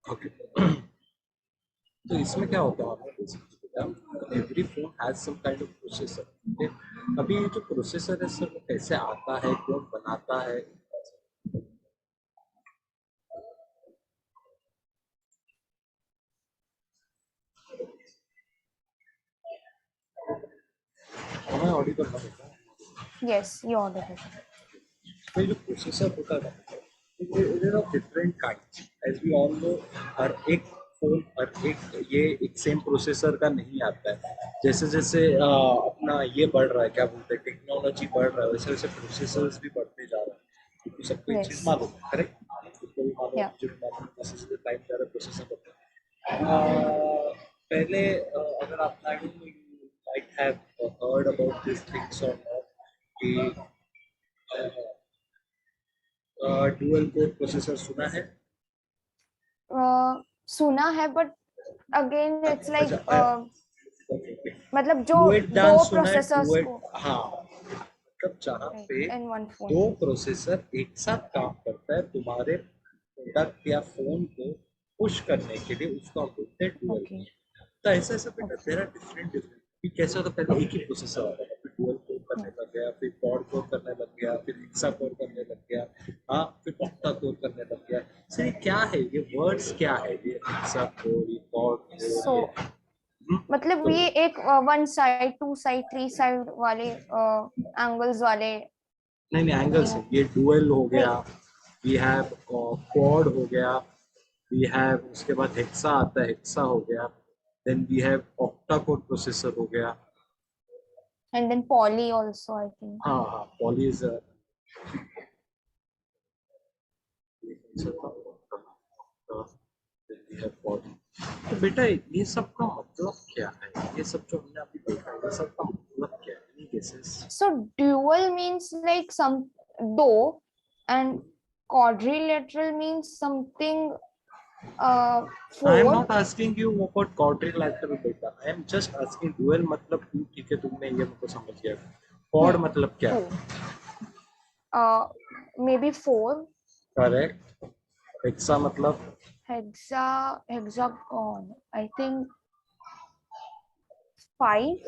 Okay. तो इसमें क्या होता है basically, every phone has some kind of processor. Okay, अभी ये जो प्रोसेसर है सर वो कैसे आता है, कौन बनाता है? हमें ऑडिबल ना होता है। Yes, you audible. तो ये जो प्रोसेसर होता है there are different kinds, as we all know. हर एक फोन, हर एक ये एक सेम प्रोसेसर का नहीं आता है। जैसे जैसे अपना ये बढ़ रहा है, क्या बोलते हैं, टेक्नोलॉजी बढ़ रहा है, वैसे वैसे प्रोसेसर्स भी बढ़ते जा रहे हैं। क्योंकि सबको एक चीज Yes. मालूम है, करेक्ट? उसको भी मालूम है, Yeah. मुझे भी मालूम है, जैसे जैसे टाइम जा रहा है प्रोसेसर बढ़ता है। पहले अगर आप might have heard about these things or not, कि डुअल कोर प्रोसेसर सुना है? सुना है, but again it's like अच्छा, मतलब जो डुएट दो डांस सुना है? प्रोसेसर्स डुएट, को हाँ, मतलब जहाँ पे in one phone. दो प्रोसेसर एक साथ काम करता है तुम्हारे प्रोडक्ट या फोन को पुश करने के लिए, उसको हम बोलते हैं डुअल। Okay. तो ऐसा ऐसा बेटा Okay. There are different different. कि कैसे होता, पहले एक ही प्रोसेसर आता था, फिर डुअल कोर करने Yeah. लग गया, फिर क्वाड कोर करने लग गया, फिर हेक्सा कोर करने लग गया, हाँ, फिर ऑक्टा कोर करने लग गया। सर ये क्या है, ये वर्ड्स क्या है, ये हेक्सा कोर, ये क्वाड कोर, So ये मतलब तो ये एक one side, two side, three side वाले एंगल्स वाले नहीं नहीं, एंगल नहीं से हो? ये डुअल हो नहीं. गया, वी हैव क्वाड हो गया, वी हैव, उसके बाद हेक्सा आता है, हेक्सा हो गया, then we have octa core processor हो गया। And then poly also, I think. हाँ हाँ, पॉली इज तो बेटा ये सब का मतलब क्या है, ये सब जो हमने अभी देखा है, ये सब का मतलब क्या है, any guesses? So dual means like some दो, and quadrilateral means something I am four. not asking you about quadrilateral बेटा, I am just asking dual मतलब two, ठीक है, तुमने ये मुझको समझ गया। quad मतलब क्या? Two. Maybe four. Correct. Hexa मतलब? Hexagon, I think five.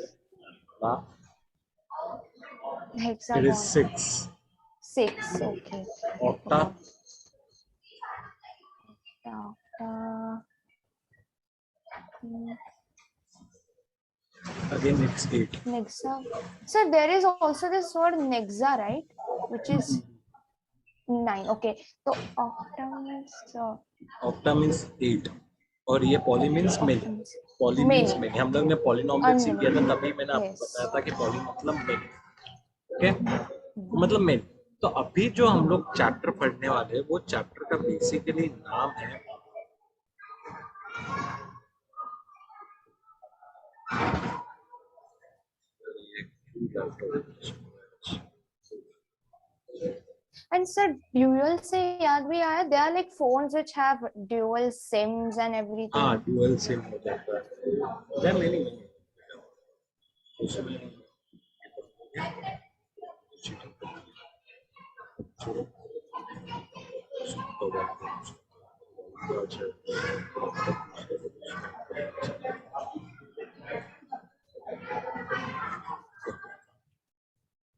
हाँ, it is Hexagon. 6. Six. Okay. Octa? Again it's 8. Nexa. So there is also this word nexa, right? Which is 9. Okay. So octa means octa means 8 और ये poly means many. octa means poly means many. Many, हम लोग ने polynomial सीख Unmany. किया था, तभी मैंने आपको Yes. बताया था कि पॉली मतलब मेनी। ओके, मतलब मेनी। तो अभी जो हम लोग चैप्टर पढ़ने वाले हैं, वो चैप्टर का बेसिकली नाम है And sir, dual से याद भी आया, there are like phones which have dual SIMs and everything. हाँ, डुअल सिम हो जाता है, देयर मेनी उसमें।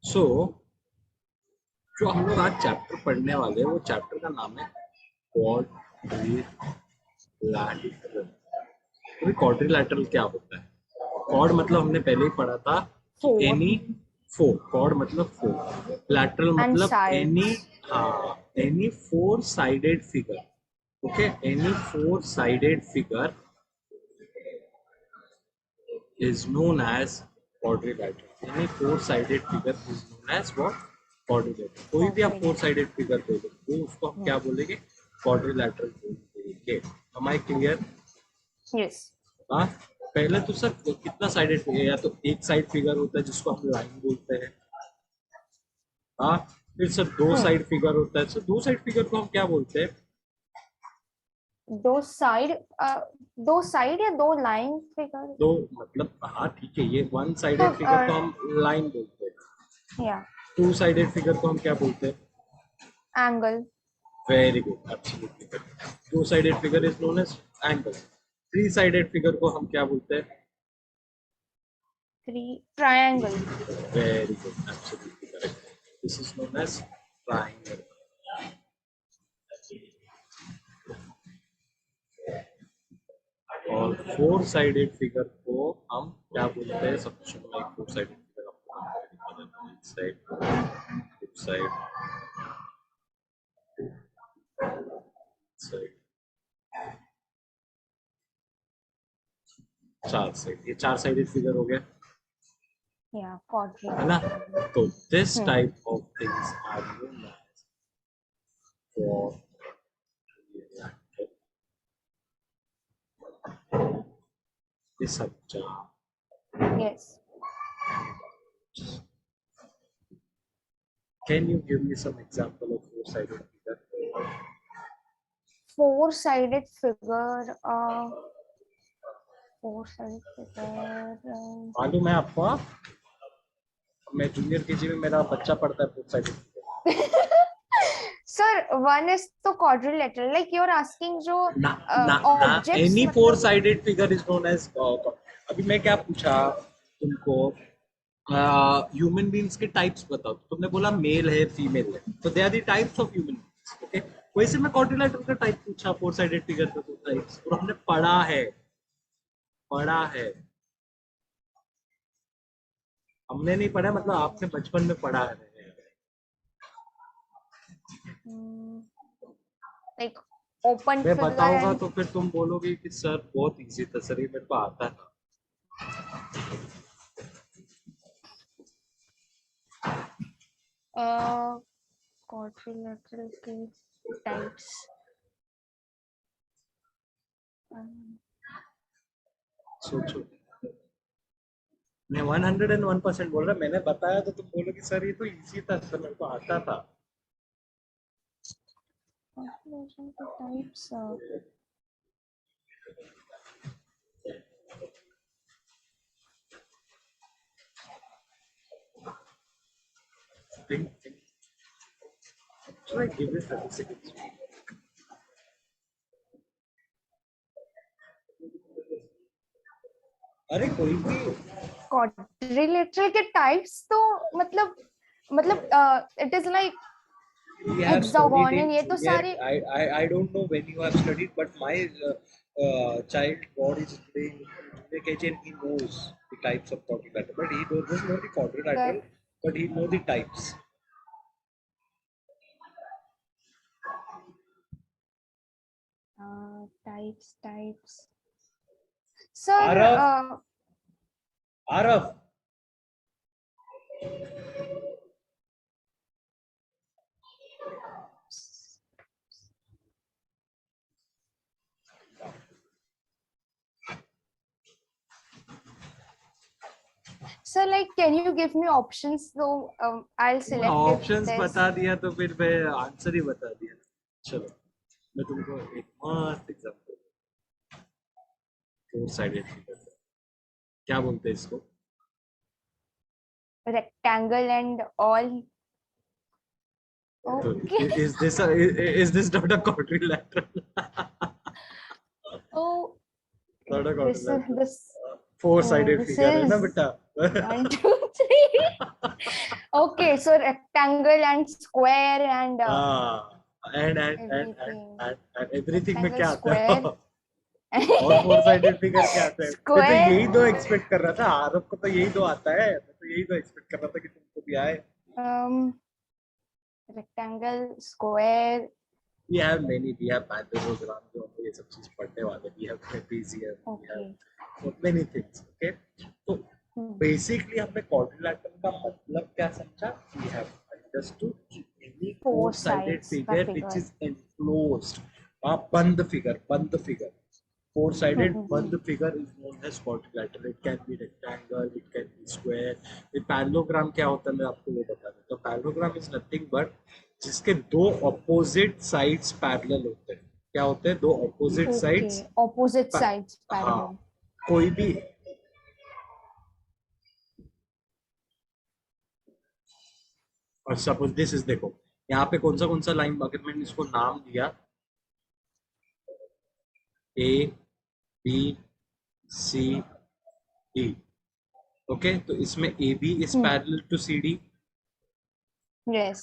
सो जो हम लोग आज चैप्टर पढ़ने वाले हैं, वो चैप्टर का नाम है क्वाड्रिलैटरल। तो क्वाड्रिलैटरल क्या होता है? क्वाड मतलब हमने पहले ही पढ़ा था कि Four. एनी फोर, क्वाड मतलब फोर, लैटरल And मतलब एनी, sides. हाँ, any four sided figure. Okay, any four sided figure is known as quadrilateral. Any four-sided figure is known as what? Quadrilateral. कोई भी आप फोर साइडेड फिगर दे दो तो उसको हम क्या बोलेंगे? क्वाड्रिलैटरल बोलेंगे। Am I clear? Yes. हाँ, पहले तो सर कितना साइडेड फिगर, या तो एक साइड फिगर होता है जिसको हम लाइन बोलते हैं, हाँ, फिर सर दो साइड फिगर होता है। सर दो साइड फिगर को हम क्या बोलते हैं? दो साइड या दो लाइन फिगर? दो मतलब, हाँ ठीक है, ये वन तो साइडेड फिगर को हम लाइन बोलते हैं, या टू साइडेड फिगर को हम क्या बोलते हैं? Angle. Very good, absolutely correct. Two sided figure is known as angle. Three sided figure को हम क्या बोलते हैं? triangle. Very good, absolutely correct. This is known as triangle. और फोर साइडेड फिगर को हम क्या बोलते हैं? सबसे शुरू में एक फोर साइडेड फिगर आपको साइड, साइड, साइड, चार साइड। ये चार साइडेड फिगर हो गया, Yeah, है ना? quadrilateral. तो this type of things are known as four. this subject. Yes. Can you give me some example of four-sided figure? Four-sided figure. Four-sided figure. मालूम है आपको? मैं जूनियर केजी में मेरा बच्चा पढ़ता है four-sided figure. Sir, one is तो quadrilateral. Like you're asking जो objects. Any four-sided figure is known as. अभी मैं क्या पूछा तुमको? ह्यूमन बींग्स के टाइप्स बताओ। तुमने बोला मेल है, फीमेल है, तो they are the types of human beings. Okay, वैसे मैं क्वाड्रिलेटरल का टाइप पूछा, फोर साइडेड फिगर का दो टाइप्स, और हमने पढ़ा है, हमने नहीं पढ़ा मतलब आपने बचपन में पढ़ा है। Like open मैं figure बताऊंगा and तो फिर तुम बोलोगे कि सर बहुत इजी था, सर ये मेरे को आता था। quadrilateral के types. सोचो, मैं 101% बोल रहा, मैंने बताया तो तुम बोलोगे सर ये तो इजी था, सर मेरे को आता था। Quadrilateral के types. Think. Should I give it 30 seconds? अरे कोई भी quadrilateral के types तो मतलब it is like we have studied hexagon in and ये तो junior. सारे I don't know when you have studied, but my child God is playing junior KG and he knows the types of quadrilateral, but he doesn't know the quadrilateral, but he know the types. types. Sir, Arav. Sir, like, can you give me options? So I'll select options this. बता दिया तो फिर मैं answer ही बता दिया। चलो मैं तुमको एक मस्त एग्जांपल, फोर साइडेड फिगर क्या बोलते हैं इसको? Rectangle and all. Okay. Is this not a quadrilateral? Oh, Not a this is quadrilateral. this. Four sided This figure है ना is बेटा? 1, 2, 3. Okay, so rectangle and square and everything. and everything में Rectangle, क्या आता है? square. और four sided figure क्या आता है? मैं तो Square. यही दो एक्सपेक्ट कर रहा था, आरव को तो यही दो आता है, मैं तो यही दो एक्सपेक्ट कर रहा था कि तुमको भी आए। Rectangle, square. We have many, we have parallelogram जो हम ये सब चीज पढ़ने वाले, we have trapezium, we have so many things, okay? तो basically हमने quadrilateral का मतलब क्या समझा? We have understood any four-sided figure which is enclosed, बंद figure. Four-sided बंद figure is known as quadrilateral. It can be rectangle, it can be square. ये parallelogram क्या होता है मैं आपको वो बता देता हूँ। Parallelogram is nothing but जिसके दो ऑपोजिट साइड्स पैरेलल होते हैं। क्या होते हैं? दो ऑपोजिट साइड्स पैरेलल। हाँ, कोई भी और सपोज दिस इज, देखो यहाँ पे कौन सा लाइन, अगर मैंने इसको नाम दिया A B C D, okay, तो इसमें A B is parallel to C D, yes,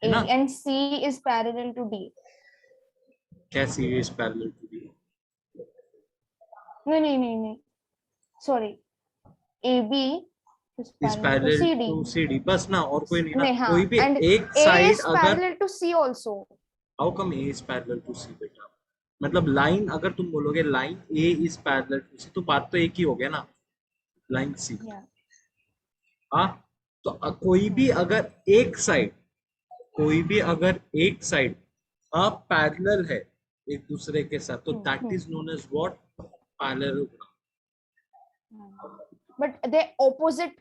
है A ना? and C is parallel to D. क्या C is parallel to D? नहीं, sorry, AB is is parallel to parallel CD. To C D, बस ना, और कोई नहीं ना, नहीं, हाँ, कोई भी and एक A साइड is अगर, parallel to C also. How come A is parallel to C बेटा? मतलब लाइन, अगर तुम बोलोगे line A is parallel to C, तो बात तो एक ही हो गया ना, लाइन सी। Yeah. हाँ, तो कोई भी अगर एक साइड, कोई भी अगर एक साइड पैरेलल है एक दूसरे के साथ, तो that is known as what? Parallelogram. But they opposite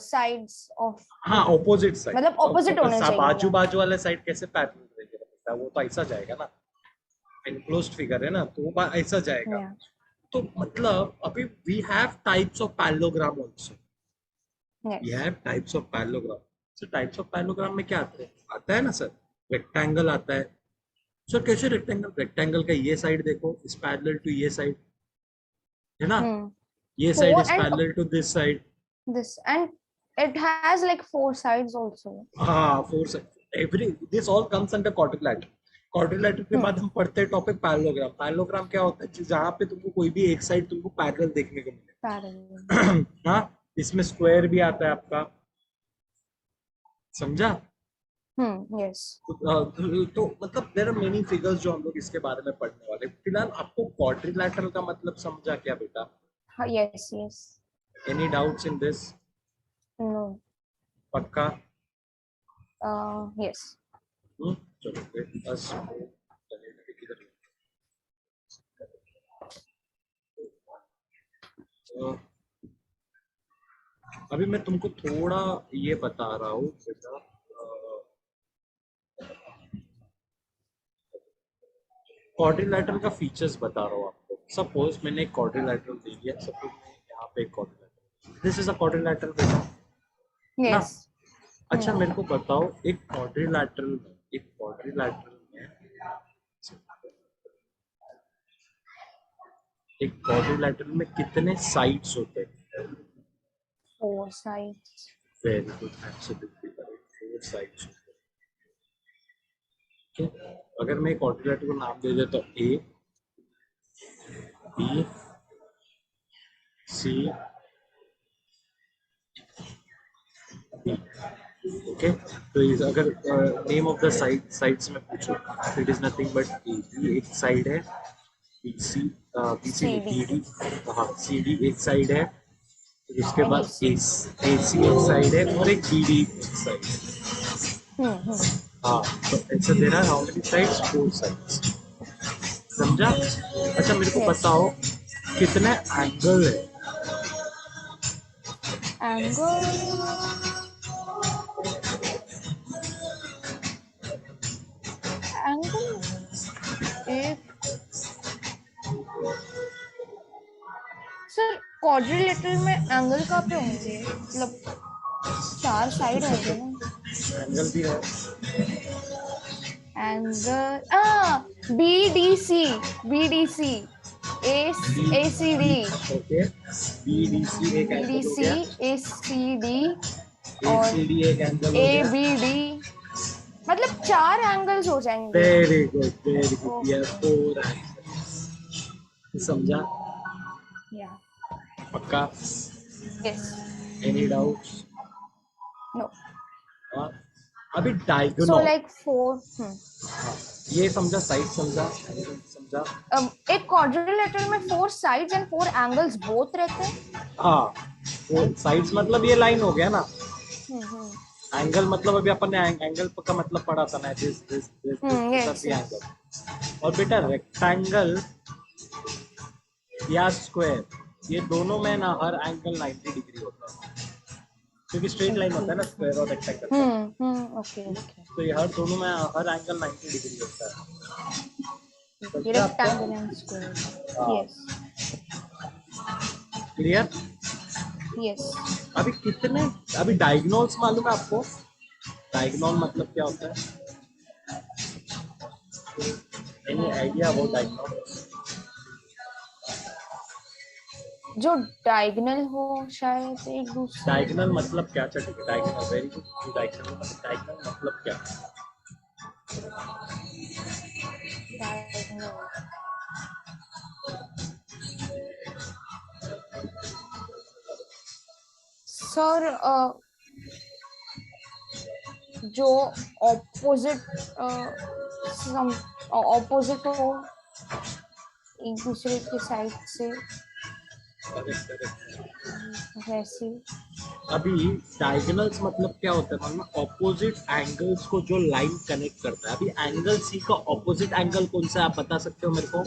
sides of. हाँ, ऑपोजिट साइड, मतलब opposite होने चाहिए। बाजू बाजू वाले साइड कैसे पैरेलल रहेगा? वो तो ऐसा जाएगा ना, एनक्लोज्ड फिगर है ना, तो वो ऐसा जाएगा। Yeah. तो मतलब अभी we have types of parallelogram also, Yes. We have types of parallelogram. Sir types of parallelogram में क्या आता है ना सर, रेक्टेंगल आता है। सर कैसे रेक्टेंगल? रेक्टेंगल का ये साइड देखो इज पैरेलल टू ये साइड, है ना? ये side is parallel to this side, This, and it has like 4 sides also. हाँ, four side, every this all comes under quadrilateral. Quadrilateral के बाद हम पढ़ते हैं टॉपिक पैरेललोग्राम। पैरेललोग्राम क्या होता है? जहाँ पे तुमको कोई भी एक साइड तुमको पैरेलल देखने को मिले। Parallel. हाँ, इसमें स्क्वायर भी आता है आपका, समझा? Yes. तो मतलब देयर आर मेनी फिगर्स जो हम लोग इसके बारे में पढ़ने वाले। फिलहाल आपको क्वाड्रिलैटरल का मतलब समझा क्या बेटा? Yes, yes. Any doubts in this? No. पक्का? Yes. चलो फिर बस किधर, अभी मैं तुमको थोड़ा ये बता रहा हूँ बेटा, क्वाड्रिलैटरल का फीचर्स बता रहा हूँ आपको। सपोज मैंने एक क्वाड्रिलैटरल दे दिया, सपोज यहाँ पे एक quadrilateral, this is a quadrilateral बेटा, ना? Yes. अच्छा मेरे को बताओ, एक क्वाड्रिलैटरल में कितने साइड्स होते हैं? 4 sides. Very good, absolutely correct, 4 sides होते हैं। ठीक, अगर मैं क्वाड्रिलैटरल को नाम दे देता हूँ A B C D, okay, तो इस अगर नेम ऑफ द साइड्स में पूछो, it is nothing but A B एक साइड है, बी सी डी डी, हाँ सी डी एक साइड है, फिर उसके बाद ए सी एक साइड है, और एक बी डी एक साइड है। हाँ, तो ऐसे दे रहा है, हाउ मेनी साइड्स? 4 साइड्स, समझा? अच्छा मेरे को बताओ कितने एंगल है? एंगल एक, सर क्वाड्रिलेटरल में एंगल कहाँ पे होंगे? मतलब 4 साइड होंगे ना? एंगल भी है, angle BDC ACD, okay, BDC एक एंगल हो गया, ACD और ACD एक एंगल हो गया, ABD, मतलब 4 एंगल्स हो जाएंगे। वेरी गुड, ये 4 एंगल, समझा? या पक्का? Yes, any doubts? नो। अभी डायगोनल, सो लाइक 4, ये समझा, साइड समझा, एंगल समझा। एक क्वाड्रिलेटरल में 4 साइड्स एंड 4 एंगल्स बोथ रहते हैं। हाँ, 4 साइड्स मतलब ये लाइन हो गया ना, एंगल मतलब अभी अपन ने एंगल का मतलब पढ़ा था ना, दिस एंगल। और बेटा रेक्टेंगल या स्क्वायर, ये दोनों में ना हर एंगल 90 डिग्री होता है, क्योंकि स्ट्रेट लाइन होता है ना स्क्वायर और रेक्टेंगल। ओके, तो ये हर दोनों में हर एंगल 90 डिग्री होता है। Rectangle and square, yes, clear? Yes. अभी डायगोनल्स मालूम है आपको? डायगोनल मतलब क्या होता है? Any idea about diagonal? जो डायगोनल हो शायद एक दूसरे डायगोनल मतलब क्या? अच्छा ठीक है, डायगोनल, वेरी गुड। डायगोनल मतलब क्या? डायगोनल। सर जो ऑपोजिट सम ऑपोजिट हो एक दूसरे के साइड से करेक्ट करेक्ट। वैसे। अभी डायगोनल्स मतलब क्या होता है? मतलब ऑपोजिट एंगल्स को जो लाइन कनेक्ट करता है। अभी एंगल सी का ऑपोजिट एंगल कौन सा है, आप बता सकते हो मेरे को?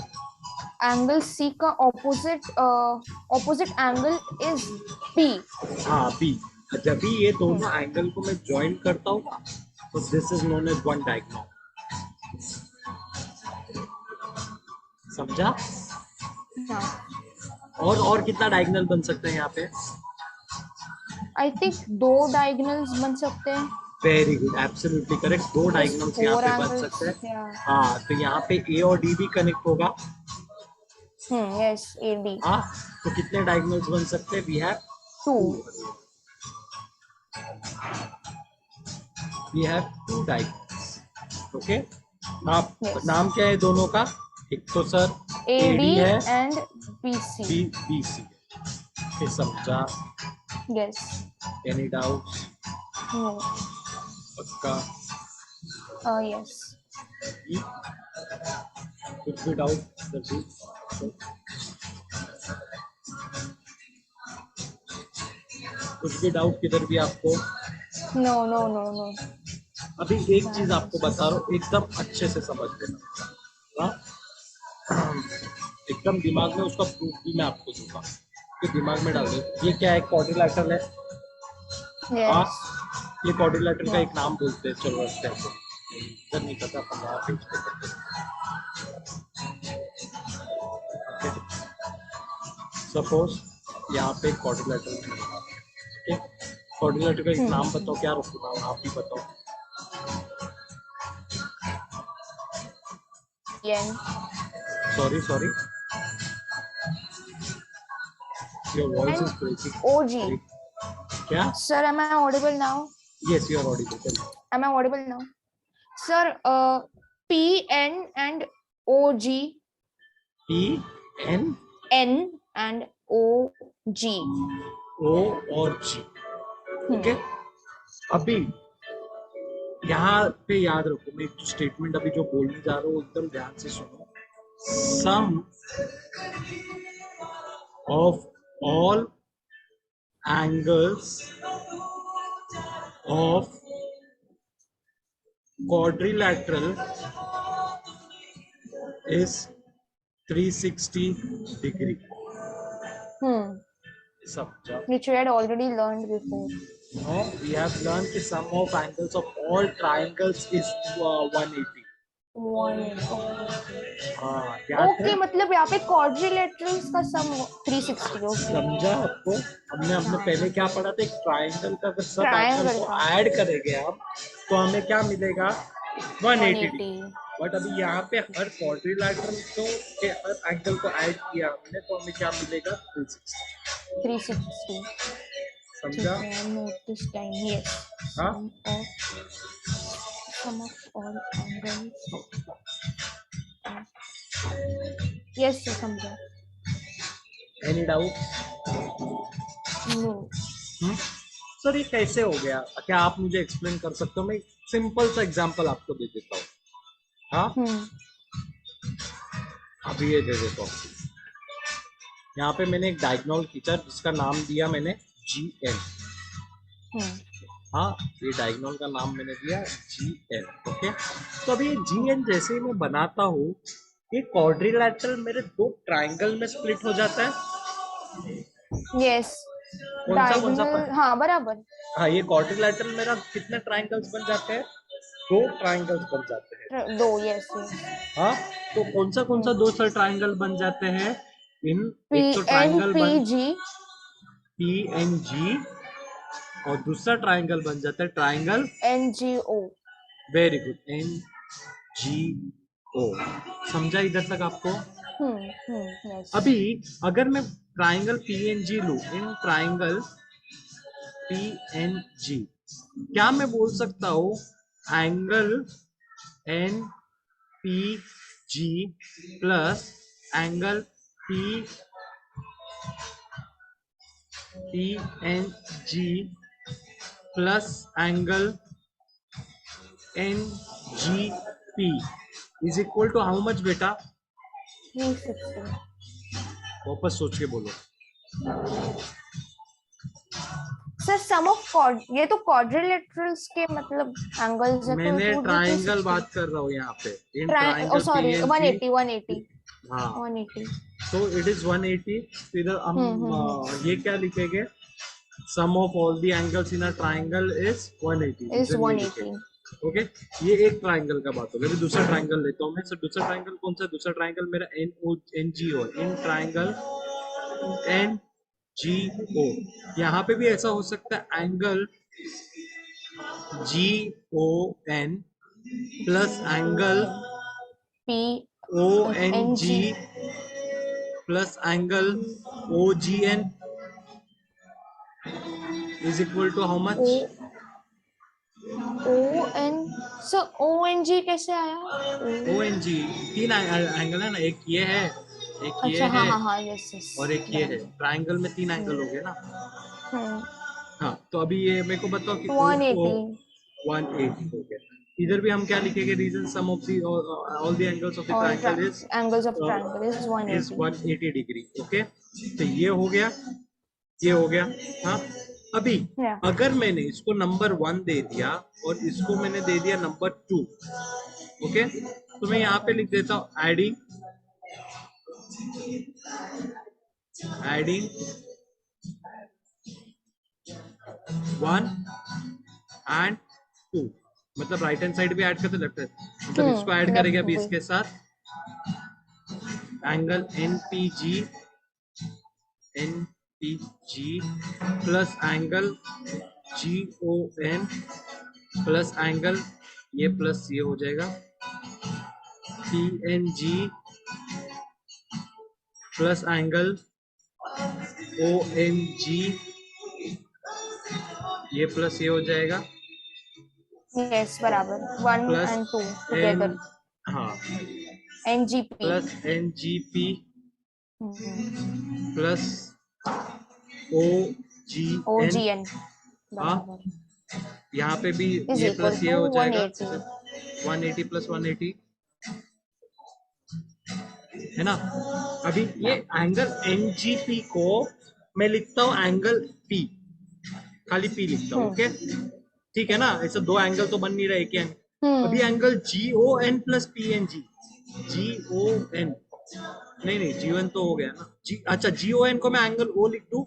एंगल सी का ऑपोजिट एंगल इज बी। हाँ, बी। जब भी ये हम्म, दोनों एंगल को मैं ज्वाइन करता हूँ ना, तो this is known as one diagonal. समझा? हाँ। और कितना डायगोनल बन सकते हैं यहाँ पे? आई थिंक दो डायगोनल्स बन सकते हैं वेरी गुड, एब्सोल्युटली करेक्ट। दो बिकॉज डायगोनल्स यहाँ फोर पे बन सकते एंगल्स हैं। या हाँ, तो यहाँ पे ए और डी भी कनेक्ट होगा। यस ए डी हाँ, तो कितने डायगोनल्स बन सकते हैं? We have two. Two. We have two diagonals. Okay. आप यस नाम क्या है दोनों का? एक तो sir A A D D है, and B C. B B C है। फिर समझा? यस। Any doubts? नो। पक्का? यस। ई? कुछ भी डाउट सर जी? तो कुछ भी डाउट किधर भी आपको? No no no no. अभी एक चीज आपको बता रहा हूँ, एकदम अच्छे से समझ लेना। हाँ? एकदम दिमाग में उसका प्रूफ भी मैं आपको दूंगा, कि दिमाग में डाल दो। ये क्या है? क्वाड्रिलैटरल है। हाँ, यस। ये क्वाड्रिलैटरल का या एक नाम बोलते हैं, चलो रखते हैं तो। इधर नहीं पता, 15 पेज पे करते हैं। सपोज यहाँ पे क्वाड्रिलैटरल है, ठीक है? क्वाड्रिलैटरल का एक नाम बताओ, क्या रखूँ नाम, आप ही बताओ। N sorry sorry, your voice is and O G. Breaking. क्या? Sir am I audible now? Yes, you are audible. Am I audible now? Sir P N and O G. P N N and O G. O और G. Okay. अभी यहाँ पे याद रखो, मैं एक statement अभी जो बोलने जा रहा हूँ एकदम ध्यान से सुनो। Sum of all angles of quadrilateral is 360 degree. समझा? Which we had already learned before. No, we have learned कि sum of angles of all triangles is 180. 180. हाँ, याद है? ओके मतलब यहाँ पे क्वाड्रिलेटरल्स का सम 360। ओके। समझा आपको? हमने हाँ पहले क्या पढ़ा था? एक ट्राइंगल का अगर सब एंगल ट्रायंगल को का ऐड करेंगे हम, तो हमें क्या मिलेगा? 180 डिग्री। 180। बट अभी यहाँ पे हर क्वाड्रिलैटरल को के हर एंगल को ऐड किया हमने, तो हमें क्या मिलेगा? 360। 360। समझा? ठीक है नोट दिस टाइम। यस। हाँ, sum of all angles. Yes sir समझा। Any doubt? नो। सर ये कैसे हो गया? क्या आप मुझे एक्सप्लेन कर सकते हो? मैं सिंपल सा एग्जांपल आपको दे देता हूँ। हाँ, अभी ये दे देता हूँ। यहाँ पे मैंने एक डायगोनल खींचा जिसका नाम दिया मैंने जी एन। हाँ, ये डायगोनल का नाम मैंने दिया जी एन। ओके। तो अभी ये जी एन जैसे ही मैं बनाता हूँ, ये क्वाड्रिलैटरल मेरे दो ट्राइंगल में स्प्लिट हो जाता है। यस कौन सा डायगोनल हाँ बराबर। हाँ, ये क्वाड्रिलैटरल मेरा कितने ट्राइंगल्स बन जाते हैं? दो ट्राइंगल्स बन जाते हैं। दो यस यस। हाँ, तो कौन सा दो ट्राइंगल बन जाते हैं? इन पी एक तो एन ट्राइंगल पी बन जी। पी एन जी, और दूसरा ट्राइंगल बन जाता है ट्राइंगल एन जी ओ। वेरी गुड, एन जी ओ। ओ, समझा इधर तक आपको? यस। अभी अगर मैं ट्राइंगल पीएनजी लूं, इन ट्राइंगल पीएनजी, क्या मैं बोल सकता हूँ angle N P G plus angle P N G plus angle N G P is equal to how much बेटा? 360। वापस सोच के बोलो। सर सम ऑफ कॉर्ड, ये तो क्वाड्रिलेटरल्स के मतलब एंगल्स है, तो मैंने इट वुड बी ट्राइंगल 360। बात कर रहा हूँ यहाँ पे, इन ओ ट्राइंगल सॉरी, पीएनजी। 180 180 हाँ, 180। तो इट इज 180। फिर हम ये क्या लिखेंगे? Sum of all the angles in a triangle is 180, is reason ये 180। लिखेंगे। ओके, ये एक ट्राइंगल का बात हो गया। दूसरा ट्राइंगल लेता हूँ मैं। सर दूसरा ट्राइंगल कौन सा? दूसरा ट्राइंगल मेरा N O N G O, in triangle N G O. यहाँ पे भी ऐसा हो सकता है angle G O N plus angle P O N N G G plus angle O G N is equal to how O much? O N. Sir O N G कैसे आया? ओ ओ, N जी तीन एंगल है ना, एक ये है, एक ये अच्छा हाँ है, हाँ हाँ, यस यस, और एक ये है। बराबर। ट्राइंगल में तीन एंगल हो गए ना। हम्म। हाँ, तो अभी ये मेरे को बताओ कि ओ ओ 180। 180 हो गया। इधर भी हम क्या लिखेंगे? Reason sum of the all the angles of the all triangle angles of triangle is is 180। 180 degree. Okay, तो ये हो गया, ये हो गया। हाँ, अभी या अगर मैंने इसको नंबर 1 दे दिया और इसको मैंने दे दिया नंबर 2, ओके, तो मैं यहाँ पे बराबर। लिख देता हूँ एडिंग एडिंग 1 एंड 2, मतलब राइट हैंड साइड भी ऐड करते, लेफ्ट हैंड, मतलब इसको ऐड करेंगे लेफ्ट अभी भी। इसके साथ angle N P G plus angle G O N plus angle, ये प्लस ये हो जाएगा P N G plus angle O N G, ये प्लस ये हो जाएगा यस बराबर, 1 प्लस एंड 2 एन, टुगेदर। हाँ, N G P. Plus N G P plus O G O N. G N हाँ, बराबर यहाँ पे भी इज ये इक्वल प्लस ये टू हो जाएगा 180। 180 प्लस 180, है ना। अभी ये एंगल एन जी पी को मैं लिखता हूँ एंगल पी, खाली पी लिखता हूँ। ओके, ठीक है ना, ऐसे दो एंगल तो बन नहीं रहे, एक एंगल। अभी angle G O N plus P N G, G O N, नहीं नहीं जी ओ एन तो हो गया ना जी, अच्छा जी ओ एन को मैं एंगल ओ लिख दूं?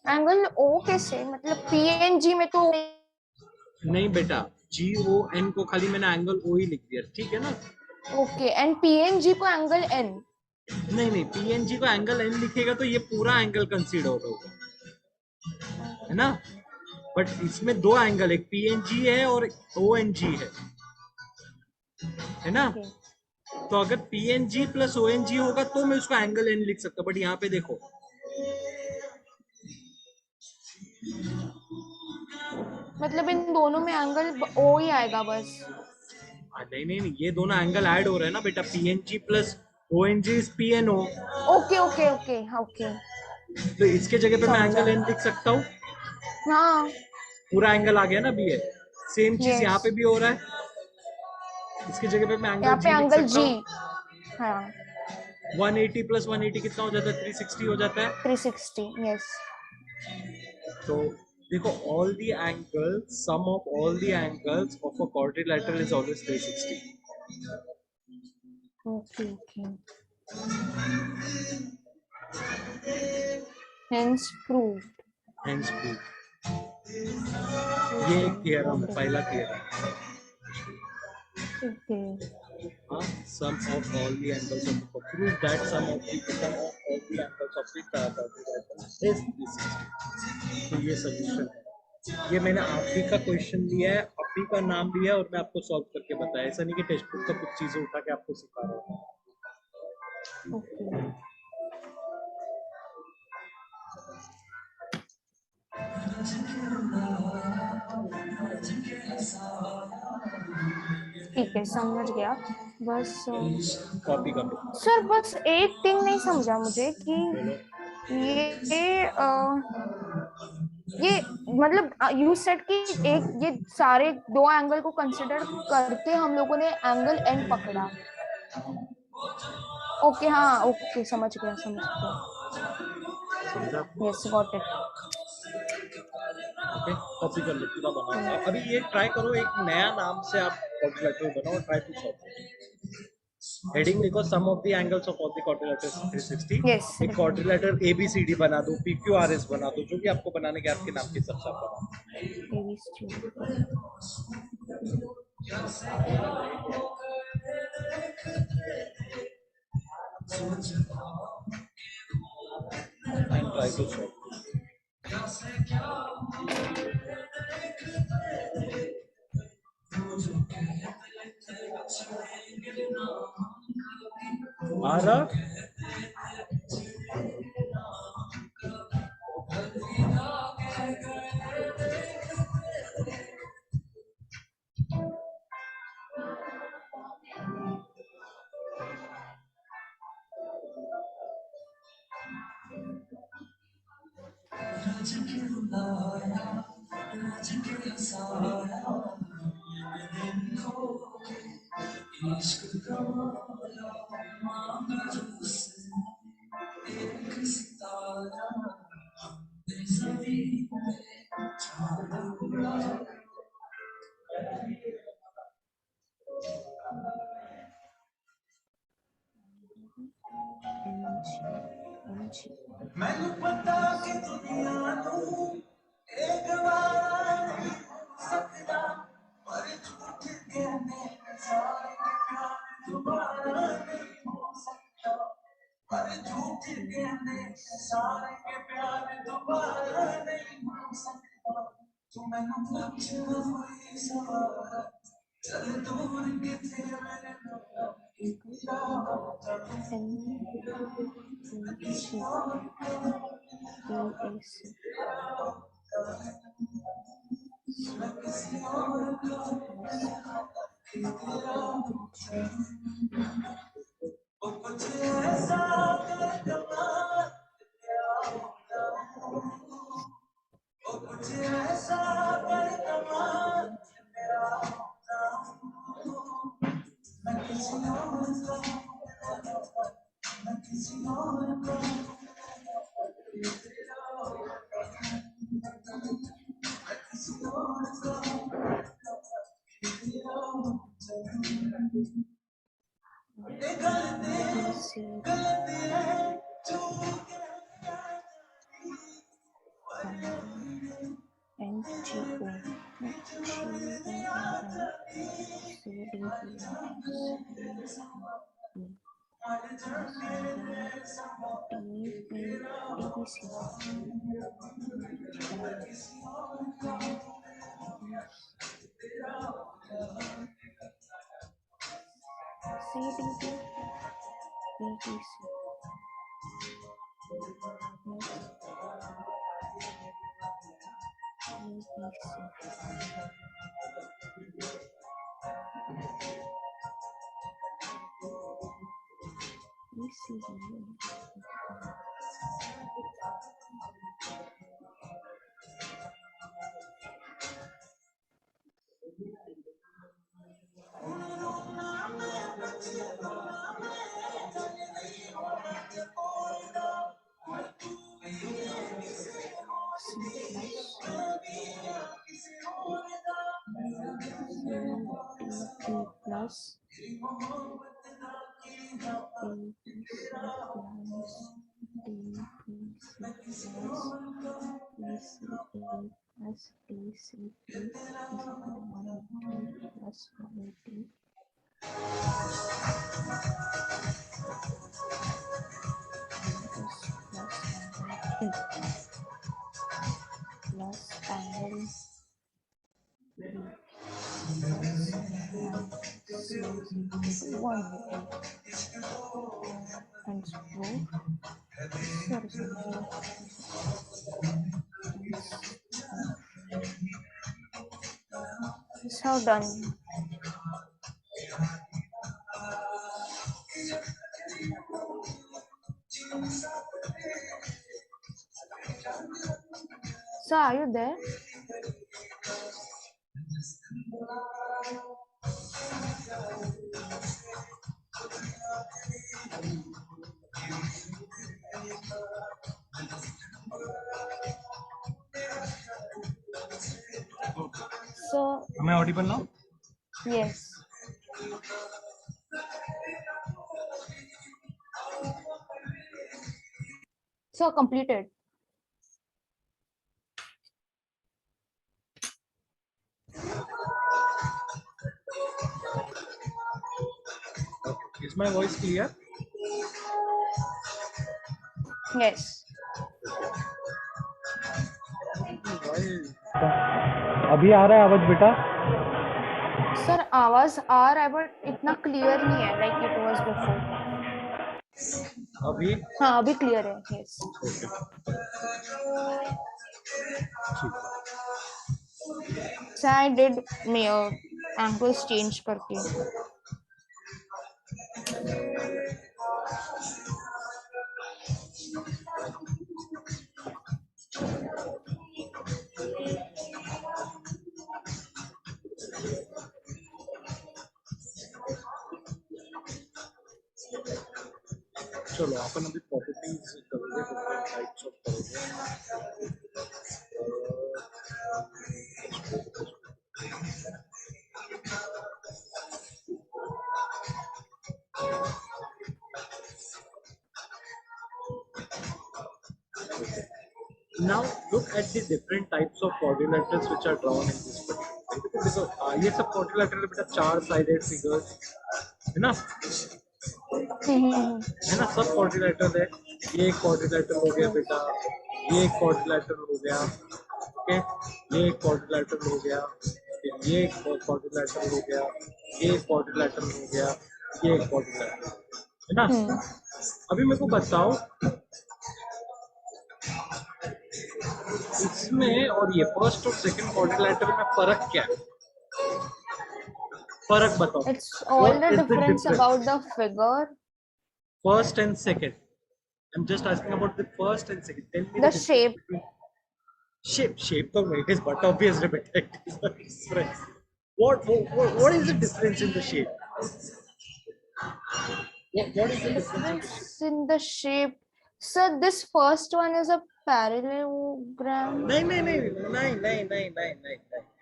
एंगल ओ कैसे, मतलब पीएनजी में तो। नहीं बेटा, जी ओ एन को खाली मैंने एंगल ओ ही लिख दिया, ठीक है ना। ओके, एंड पीएनजी को एंगल एन। नहीं नहीं, पीएनजी को एंगल एन लिखेगा तो ये पूरा एंगल कंसीडर होगा, है ना। बट इसमें दो एंगल, एक पीएनजी है और ओ एन जी है ना। ओके, तो अगर PNG plus O N G होगा तो मैं उसको एंगल एन लिख सकता, बट यहाँ पे देखो मतलब इन दोनों में एंगल ओ ही आएगा बस। नहीं नहीं नहीं, ये दोनों एंगल ऐड हो रहे हैं ना बेटा, PNG plus O N G is P N O. Okay okay okay okay, तो इसके जगह पे मैं समझा। एंगल एन लिख सकता हूँ, हाँ। पूरा एंगल आ गया ना बी है। सेम चीज यहाँ यस, पे भी हो रहा है, इसकी जगह पे मैं एंगल यहाँ पे जी लिख एंगल सकता जी। हूँ। हाँ, 180 प्लस 180 कितना हो जाता है? 360 हो जाता है। 360। यस। तो देखो, all the angles, sum of all the angles of a quadrilateral is always 360. Okay okay, hence proved. Hence proof. ये एक थियरम है, पहला थियरम। ओके, हाँ, sum of all the angles of the prove that sum of all the angles of the quadrilateral is 360. तो ये solution है। ये मैंने आप ही का क्वेश्चन लिया है, आप ही का नाम लिया है और मैं आपको सॉल्व करके बताया। ऐसा नहीं कि टेक्स्ट बुक का कुछ चीजें उठा के आपको सिखा रहा हूँ। ओके ठीक है, समझ गया। बस कॉपी कर लो। सर बस एक थिंग नहीं समझा मुझे कि बोलो। ये मतलब यू सेड कि एक ये सारे दो एंगल को कंसिडर करके हम लोगों ने एंगल एन पकड़ा। ओके हाँ, ओके समझ गया समझ गया। समझा? Yes got it. Okay, copy कर लो, पूरा बनाओ। अभी ये ट्राई करो, एक नया नाम से आप क्वाड्रिलेटरल बनाओ, ट्राई टू सॉल्व। हेडिंग लिखो, sum of the angles of all the quadrilaterals 360। Yes एक क्वाड्रिलेटर एबीसीडी बना दो, पीक्यूआरएस बना दो, जो भी आपको बनाने के आपके नाम के हिसाब से आप बनाओ। And try to solve. आ रहा? मैंने पता कि दुनिया तू एक बार नहीं सकता, पर झूठ कहने सारे के प्यार दोबारा नहीं हो सकता, पर झूठ कहने सारे के प्यार दोबारा नहीं हो सकता। तू मैंने पूछ कोई सवाल, चल दूर के थे मेरे कुछ ऐसा कर कमाल, कुछ ऐसा कर कमाल, मैं किसी और को plus angle One and screw. Sorry, sorry. It's how done. So are you there? So Am I audible now? yes. So completed. Is my voice clear? Yes. अभी आ रहा है आवाज बेटा? सर आवाज आ रहा है बट इतना क्लियर नहीं है लाइक इट वाज बिफोर. अभी हाँ अभी क्लियर है. Yes. So I did angles change करके. चलो अपन अभी प्रॉपर्टीज करेंगे, डिफरेंट टाइप्स ऑफ करेंगे. Now look at the different types of quadrilaterals which are drawn in this picture. देखो ये सब quadrilateral बेटा चार साइडेड फिगर्स है ना, है ना, सब quadrilateral है. ये एक quadrilateral हो गया बेटा, ये एक quadrilateral हो गया, ओके, ये एक quadrilateral हो गया, ये एक quadrilateral हो गया, ये एक quadrilateral हो गया, ये एक quadrilateral है ना. अभी मेरे को बताओ इसमें और ये फर्स्ट और सेकंड क्वाड्रिलेटरल में फर्क क्या है? फर्क बताओ. It's all the difference about the figure. First and second. I'm just asking about the first and second. Tell me The shape. Shape तो it is but obvious difference. What is the difference in the shape? What is the difference in the shape? So this first one is a parallelogram. नहीं.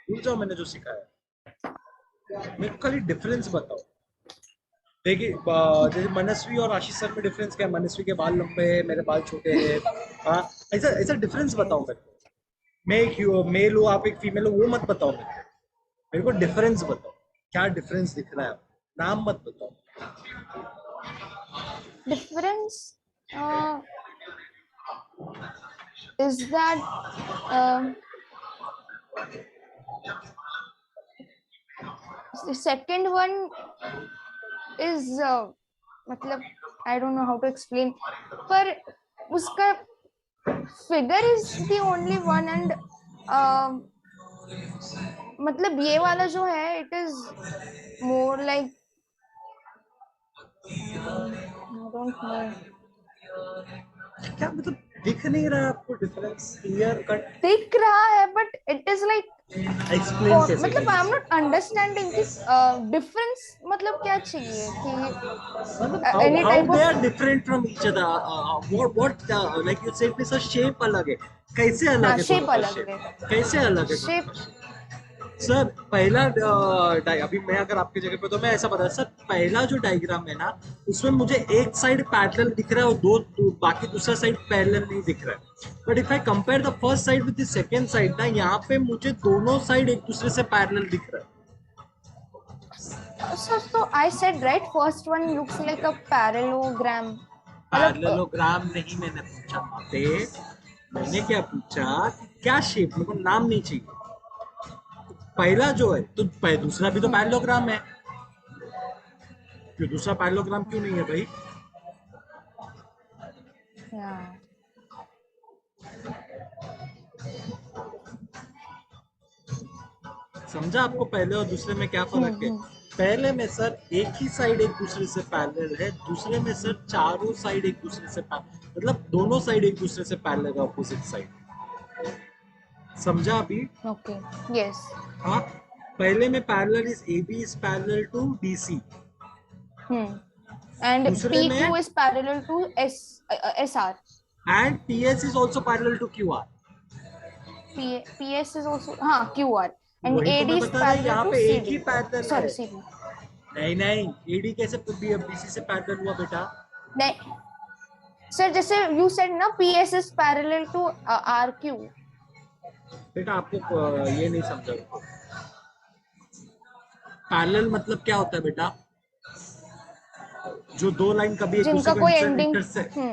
भूल जाओ मैंने जो सिखाया. मेरे को खाली डिफरेंस बताओ. देखिए जैसे मनस्वी और आशीष सर में डिफरेंस क्या है? मनस्वी के बाल लंबे हैं, मेरे बाल छोटे हैं. हाँ, ऐसा डिफरेंस बताओ मेरे को. मैं एक मेल हूँ, आप एक फीमेल हो, वो मत बताओ मेरे को डिफरेंस बताओ. क्या डिफरेंस दिख रहा है? नाम मत बताओ. Difference is that the second one is मतलब I don't know how to explain, पर उसका figure is the only one and मतलब ये वाला जो है it is more like I don't know. क्या मतलब दिख नहीं रहा आपको डिफरेंस? क्लियर कट दिख रहा है but it is like explain कैसे मतलब आई एम नॉट अंडरस्टैंडिंग कि डिफरेंस मतलब क्या चाहिए कि any type of they are different from each other. What like you said this shape अलग है. कैसे अलग है? शेप अलग है. कैसे अलग है शेप? सर पहला अभी मैं अगर आपकी जगह पे तो मैं ऐसा बता. सर पहला जो डायग्राम है ना, उसमें मुझे एक साइड पैरेलल दिख रहा है और बाकी दूसरा साइड पैरेलल नहीं दिख रहा है. But if I compare the first side with the second side ना, यहाँ पे मुझे दोनों साइड एक दूसरे से पैरेलल दिख रहा है. So I said right, first one looks like a parallelogram. Parallelogram नहीं मैंने पूछा पे. मैंने क्या पूछा? क्या शेप? मेरे को नाम नहीं चाहिए. पहला जो है तो दूसरा भी तो पैरेललोग्राम है. क्यों दूसरा पैरेललोग्राम क्यों नहीं है भाई? Yeah. समझा आपको पहले और दूसरे में क्या फर्क है? हम्म. पहले में सर एक ही साइड एक दूसरे से पैरेलल है, दूसरे में सर चारों साइड एक दूसरे से मतलब दोनों साइड एक दूसरे से पैरेलल है, ऑपोजिट साइड। समझा अभी? Okay. Yes. हाँ, पहले में parallel is A B is parallel to D C, And दूसरे PQ में is parallel to SR. And P S is also parallel to Q R. PS is also QR. And वही तो AD मैं is बता रहा हूँ, यहाँ parallel to पे एक ही CD. पैरेलल है। Sorry, CD. नहीं नहीं, एडी कैसे बीसी से पैरेलल हुआ बेटा? नहीं सर, जैसे you said ना PS is parallel to RQ. बेटा आपको ये नहीं समझा। पैरेलल मतलब क्या होता है बेटा? जो दो लाइन कभी एक जिनका दूसरे कोई को ending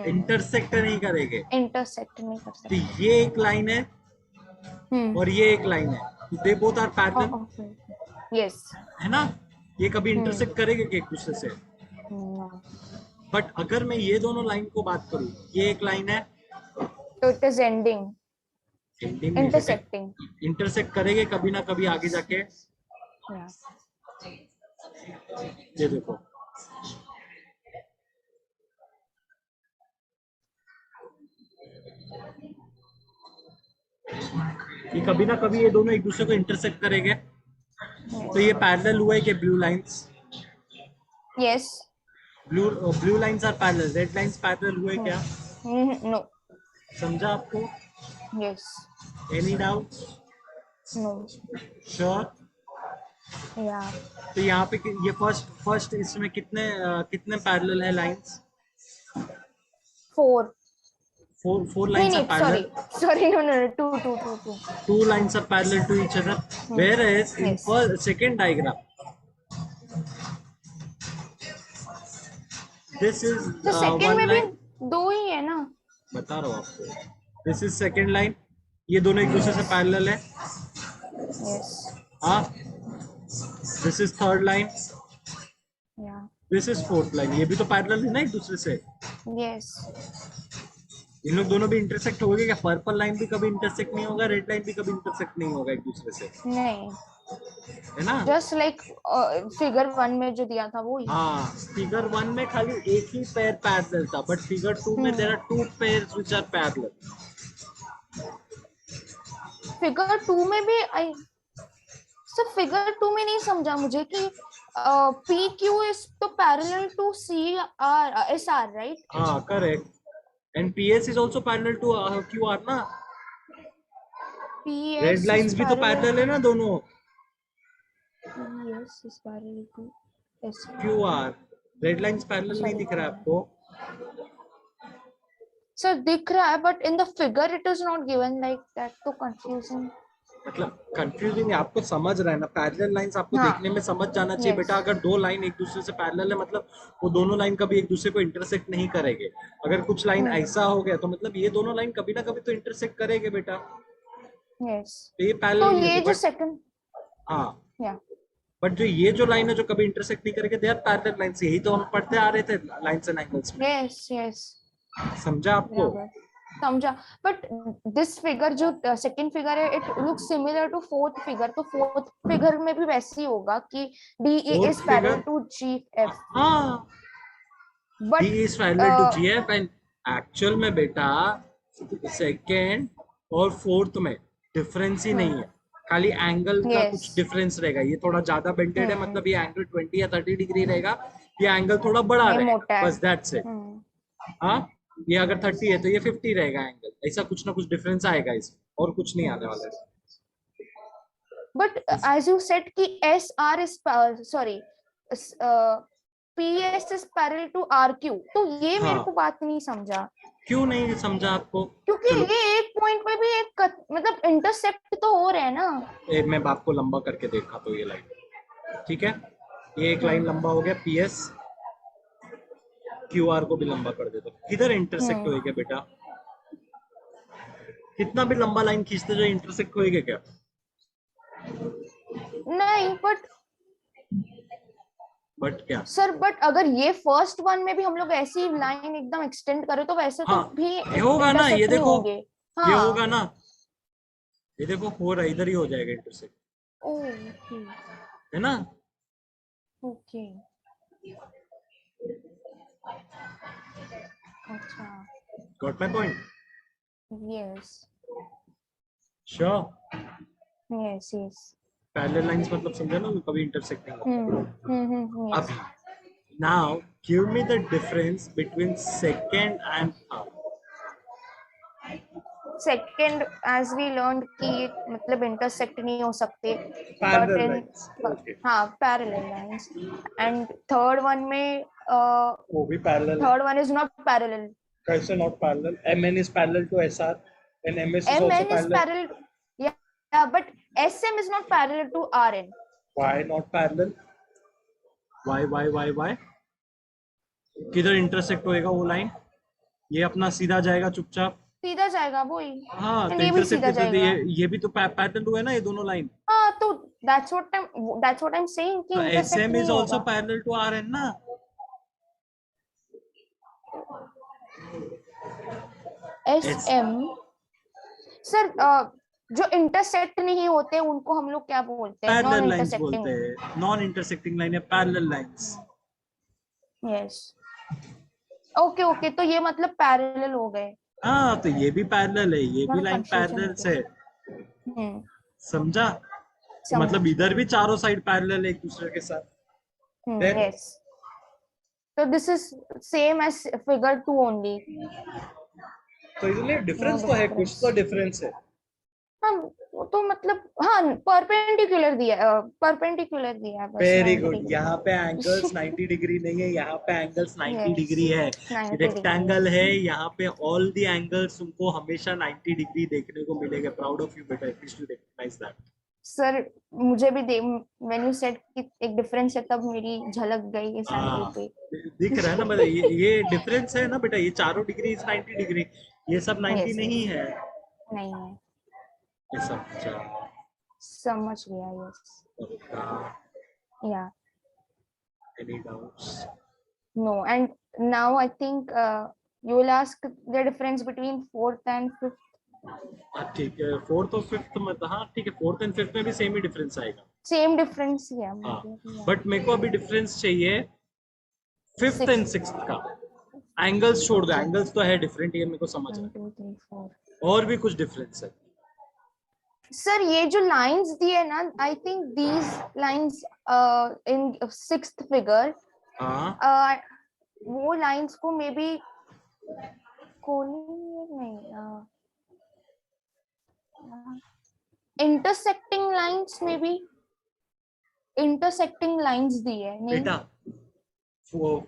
इंटरसेक्ट नहीं करेंगे। intersect नहीं कर तो सकते. ये एक लाइन है और ये एक लाइन है, they both are parallel, Yes. है ना? ये कभी इंटरसेक्ट करेंगे कि एक दूसरे से? No. बट अगर मैं ये दोनों लाइन को बात करूं, ये एक लाइन है, So it is ending. Intersecting. Intersect करेंगे कभी ना कभी आगे जाके। Yeah. ये देखो, ये कभी ना कभी ये दोनों एक दूसरे को इंटरसेक्ट करेंगे। तो ये पैरेलल हुआ है कि blue lines? Yes. Blue lines are parallel, red lines parallel हुए क्या? No. समझा आपको? Yes. Any doubt? No. Sure? Yeah. तो यहाँ पे ये फर्स्ट इसमें कितने पैरेलल है lines? 4. Four No, lines are no, parallel. sorry, no, 2. Two lines are parallel to each other. Whereas in Yes. second diagram, this is तो second one में भी line. 2 ही है ना. बता रहा हूँ आपको. This is second line. ये दोनों एक दूसरे से parallel है. Yes. हाँ. This is third line. Yeah. This is fourth line. ये भी तो parallel है ना एक दूसरे से. Yes. इन लोग दोनों भी इंटरसेक्ट होंगे क्या? पर्पल लाइन भी कभी इंटरसेक्ट नहीं होगा, रेड लाइन भी कभी इंटरसेक्ट नहीं होगा एक दूसरे से, नहीं. है ना? जस्ट लाइक फिगर 1 में जो दिया था वो ही. हाँ, फिगर 1 में खाली एक ही पेयर पैरेलल था, बट फिगर 2 में there are 2 pairs which are parallel. Figure 2 में भी सब फिगर 2 में नहीं समझा मुझे कि PQ इज तो पैरेलल टू SR, राइट? हाँ, correct. And PS is also parallel to QR ना? रेड लाइंस भी तो पैरेलल है ना दोनों? PS is parallel to SR. QR red lines parallel नहीं दिख रहा है आपको? सर दिख रहा है, but in the figure it is not given like that, तो कंफ्यूजिंग. मतलब कंफ्यूजिंग है, आपको समझ रहा है ना? पैरेलल लाइंस आपको हाँ. देखने में समझ जाना चाहिए Yes. बेटा। अगर दो लाइन एक दूसरे से पैरेलल है मतलब वो दोनों लाइन कभी एक दूसरे को इंटरसेक्ट नहीं करेंगे। अगर कुछ लाइन ऐसा हो गया तो मतलब ये दोनों लाइन कभी ना कभी तो इंटरसेक्ट करेंगे बेटा। यस. तो ये तो पैरेलल ये जो बट सेकंड. हाँ, या. बट जो ये जो लाइन है जो कभी इंटरसेक्ट नहीं करेंगे, दे आर पैरेलल लाइंस। यही तो हम पढ़ते आ रहे थे लाइंस एंड एंगल्स में। Yes yes. समझा आपको? समझा. बट दिस फिगर जो सेकंड फिगर है, it looks similar to fourth figure. तो फोर्थ फिगर में भी वैसे ही होगा कि DE Fourth is parallel figure- to GF. हाँ, but D is parallel to GF and actual में बेटा सेकंड और फोर्थ में डिफरेंस ही नहीं है, खाली एंगल का Yes. कुछ डिफरेंस रहेगा। ये थोड़ा ज्यादा बेंटेड है, मतलब ये एंगल 20 या 30 डिग्री रहेगा, ये एंगल थोड़ा बड़ा ये रहेगा, मोटा है. बस दैट्स इट। हाँ, ये अगर 30 है तो ये 50 रहेगा एंगल, ऐसा कुछ ना कुछ डिफरेंस आएगा इसमें, और कुछ नहीं आने वाला है। बट एज यू सेड कि SR is sorry PS is parallel to RQ, तो ये मेरे हाँ. को बात नहीं समझा. क्यों नहीं समझा आपको? क्योंकि चलो, ये एक पॉइंट पे भी एक मतलब इंटरसेक्ट तो हो रहा है ना. मैं आपको लंबा करके देखा तो ये लाइन ठीक है, ये एक लाइन लंबा हो गया, PS QR को भी लंबा कर दे, तो किधर इंटरसेक्ट होएगा बेटा? कितना भी लंबा लाइन खींचते जो इंटरसेक्ट होएगा क्या? नहीं, बट क्या? सर बट अगर ये फर्स्ट वन में भी हम लोग ऐसी लाइन एकदम एक्सटेंड करें तो वैसे तो हाँ, भी ये होगा ना, ये intersect नहीं देखो, होंगे। ये हाँ होगा ना, ये देखो हो रहा है, इधर ही हो जाएगा इंटरसेक्ट, ओके है ना? ओके अच्छा got my point? Yes sure? Yes yes parallel lines मतलब समझा ना, कभी इंटरसेक्ट नहीं होता। यस अभी now give me the difference between second and third. Second as we learn कि ये मतलब इंटरसेक्ट नहीं हो सकते but parallel in lines, okay, हाँ parallel lines and third one में वो भी पैरेलल है। Third one is not parallel कैसे not parallel? mn is parallel to sr and ms is also mn is parallel. parallel yeah but sm is not parallel to rn Why not parallel? Why? किधर intersect होएगा वो line? ये अपना सीधा जाएगा चुपचाप। सीधा जाएगा वही हाँ, तो एंड ये भी इंटरसेक्ट सीधा किधर? जाएगा ये भी तो पैरेलल हुआ है ना, ये दोनों लाइन। हाँ तो that's what I'm saying कि तो इंटरसेक्ट sm is नहीं also होगा parallel to rn ना। sm सर जो इंटरसेक्ट नहीं होते उनको हम लोग क्या बोलते हैं नॉन पैरेलल लाइंस इंटरसेक्टिंग बोलते हैं, नॉन इंटरसेक्टिंग लाइन है parallel lines. Yes okay okay तो ये मतलब पैरेलल हो गए हाँ, तो ये भी पैरेलल है, ये भी थोड़ा लाइन कंफ्यूजन पैरेलल हो से, गया समझा? तो मतलब इधर भी चारों साइड पैरेलल है एक दूसरे के साथ। Then- यस तो this is same as figure 2 only तो इसलिए डिफरेंस No तो है, कुछ difference. तो डिफरेंस है। हाँ वो तो मतलब हाँ परपेंडिकुलर दिया है बस वेरी 90 गुड। डिग्री यहाँ पे एंगल्स 90 डिग्री नहीं है, यहाँ पे एंगल्स 90 Yes, डिग्री है। 90 रेक्टेंगल है, यहाँ पे ऑल द एंगल्स तुमको हमेशा 90 डिग्री देखने को मिलेगा। प्राउड ऑफ यू बेटा, at least to recognise that. Sir मुझे भी व्हेन यू सेड कि एक डिफरेंस है तब मेरी झलक गई इस एंगल हाँ, पे दिख रहा है ना बेटा, ये डिफरेंस है ना बेटा, ये चारों डिग्री 90 डिग्री, ये सब 90 Yes, नहीं yes. है, नहीं है ये सब अच्छा। समझ गया यस या any doubts? No and now I think you will ask the difference between fourth and fifth ठीक है, फोर्थ और फिफ्थ में, हाँ ठीक है, फोर्थ एंड फिफ्थ में भी सेम ही डिफरेंस आएगा। same difference ही है हाँ, मुझे बट मेरे को अभी डिफरेंस चाहिए फिफ्थ एंड Sixth. सिक्स्थ का। एंगल्स छोड़ दो, एंगल्स तो है डिफरेंट, ये मेरे को समझ 1 रहा 2 3 4 है, और भी कुछ डिफरेंस है। सर ये जो लाइंस दिए ना I think these lines in sixth figure हाँ, वो लाइंस को मे बी नहीं intersecting lines may be intersecting lines दिए नहीं बेटा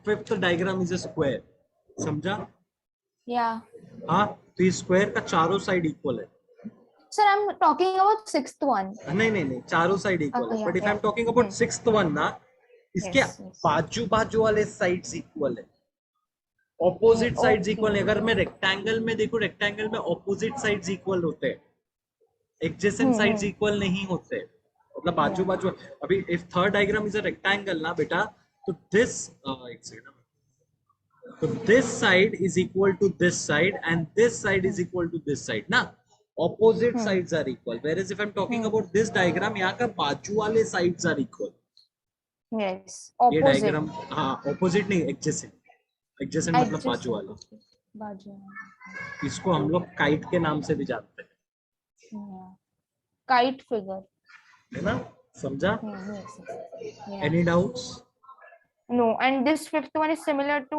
fifth diagram is a square, समझा? या हाँ, तो इस स्क्वायर का चारों साइड इक्वल है। Sir I am talking about sixth one नहीं, चारों साइड इक्वल है, yeah, but if I M yeah. Talking about sixth one ना, इसके Yes, yes. बाजू वाले साइड्स इक्वल है, ऑपोजिट साइड्स okay. इक्वल है। अगर मैं रेक्टेंगल में देखूं, रेक्टेंगल में ऑपोजिट साइड्स इक्वल होते हैं, एडजेसेंट साइड्स इक्वल नहीं होते, मतलब बाजू। अभी if third diagram is a rectangle ना बेटा, तो दिस एक सेकंड, तो this side is equal to this side and this side is equal to this side ना, opposite sides are equal. Whereas if I am talking about this diagram, यहाँ का बाजू वाले साइड्स आर इक्वल। yes ये opposite diagram, हाँ opposite नहीं, adjacent. Adjacent मतलब बाजू वाले। बाजू इसको हम लोग काइट के नाम से भी जानते हैं, काइट फिगर है ना, समझा? yes any doubts? no and this fifth one is similar to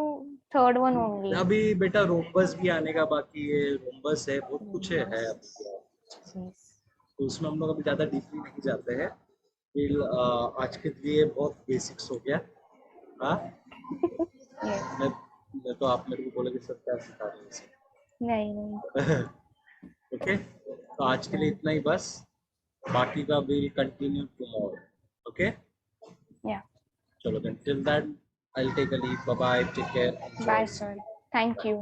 third one only अभी बेटा रोम्बस भी आने का बाकी है, रोम्बस है, बहुत कुछ है अभी, yes. तो उसमें हम लोग अभी ज्यादा डीपली नहीं जाते हैं। फिर आज के लिए बहुत बेसिक्स हो गया। हाँ, yes. मैं तो आप मेरे को बोलोगे सर क्या सिखा रहे हैं नहीं ओके, तो आज के लिए इतना ही बस, बाकी का will continue tomorrow. Okay, yeah चलो then, till that I will take a leave, bye bye, take care, bye sir thank you